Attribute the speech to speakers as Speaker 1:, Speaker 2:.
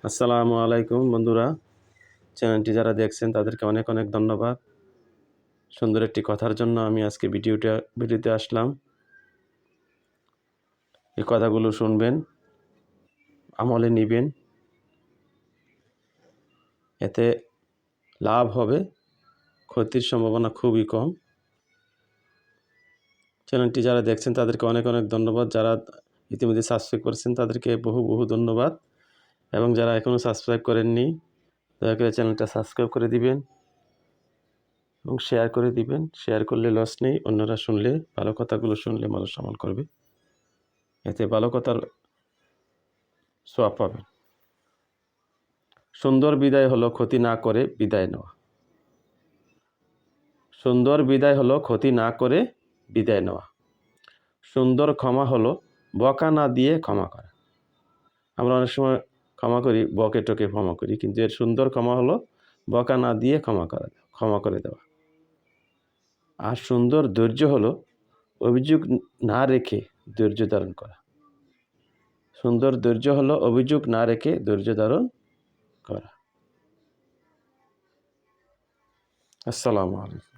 Speaker 1: আসসালামু আলাইকুম বন্ধুরা, চ্যানেলটি যারা দেখছেন তাদেরকে অনেক অনেক ধন্যবাদ। সুন্দর একটি কথার জন্য আমি আজকে ভিডিওতে আসলাম। এই কথাগুলো শুনবেন, আমলে নেবেন, এতে লাভ হবে, ক্ষতির সম্ভাবনা খুবই কম। চ্যানেলটি যারা দেখছেন তাদেরকে অনেক অনেক ধন্যবাদ। যারা ইতিমধ্যে সাবস্ক্রাইব করেছেন তাদেরকে বহু বহু ধন্যবাদ, এবং যারা এখনও সাবস্ক্রাইব করেননি দয়া করে চ্যানেলটা সাবস্ক্রাইব করে দিবেন এবং শেয়ার করে দিবেন। শেয়ার করলে লস নেই, অন্যরা শুনলে, ভালো কথাগুলো শুনলে মানুষ আমল করবে, এতে ভালো কথার সওয়াব পাবেন। সুন্দর বিদায় হলো ক্ষতি না করে বিদায় নেওয়া। সুন্দর বিদায় হলো ক্ষতি না করে বিদায় নেওয়া। সুন্দর ক্ষমা হলো বকা না দিয়ে ক্ষমা করা। আমরা অনেক সময় ক্ষমা করি, বকে টকে ক্ষমা করি, কিন্তু এর সুন্দর ক্ষমা হলো বকা না দিয়ে ক্ষমা করে দেওয়া। আর সুন্দর ধৈর্য হলো অভিযোগ না রেখে ধৈর্য ধারণ করা। সুন্দর ধৈর্য হলো অভিযোগ না রেখে ধৈর্য ধারণ করা। আসসালামু আলাইকুম।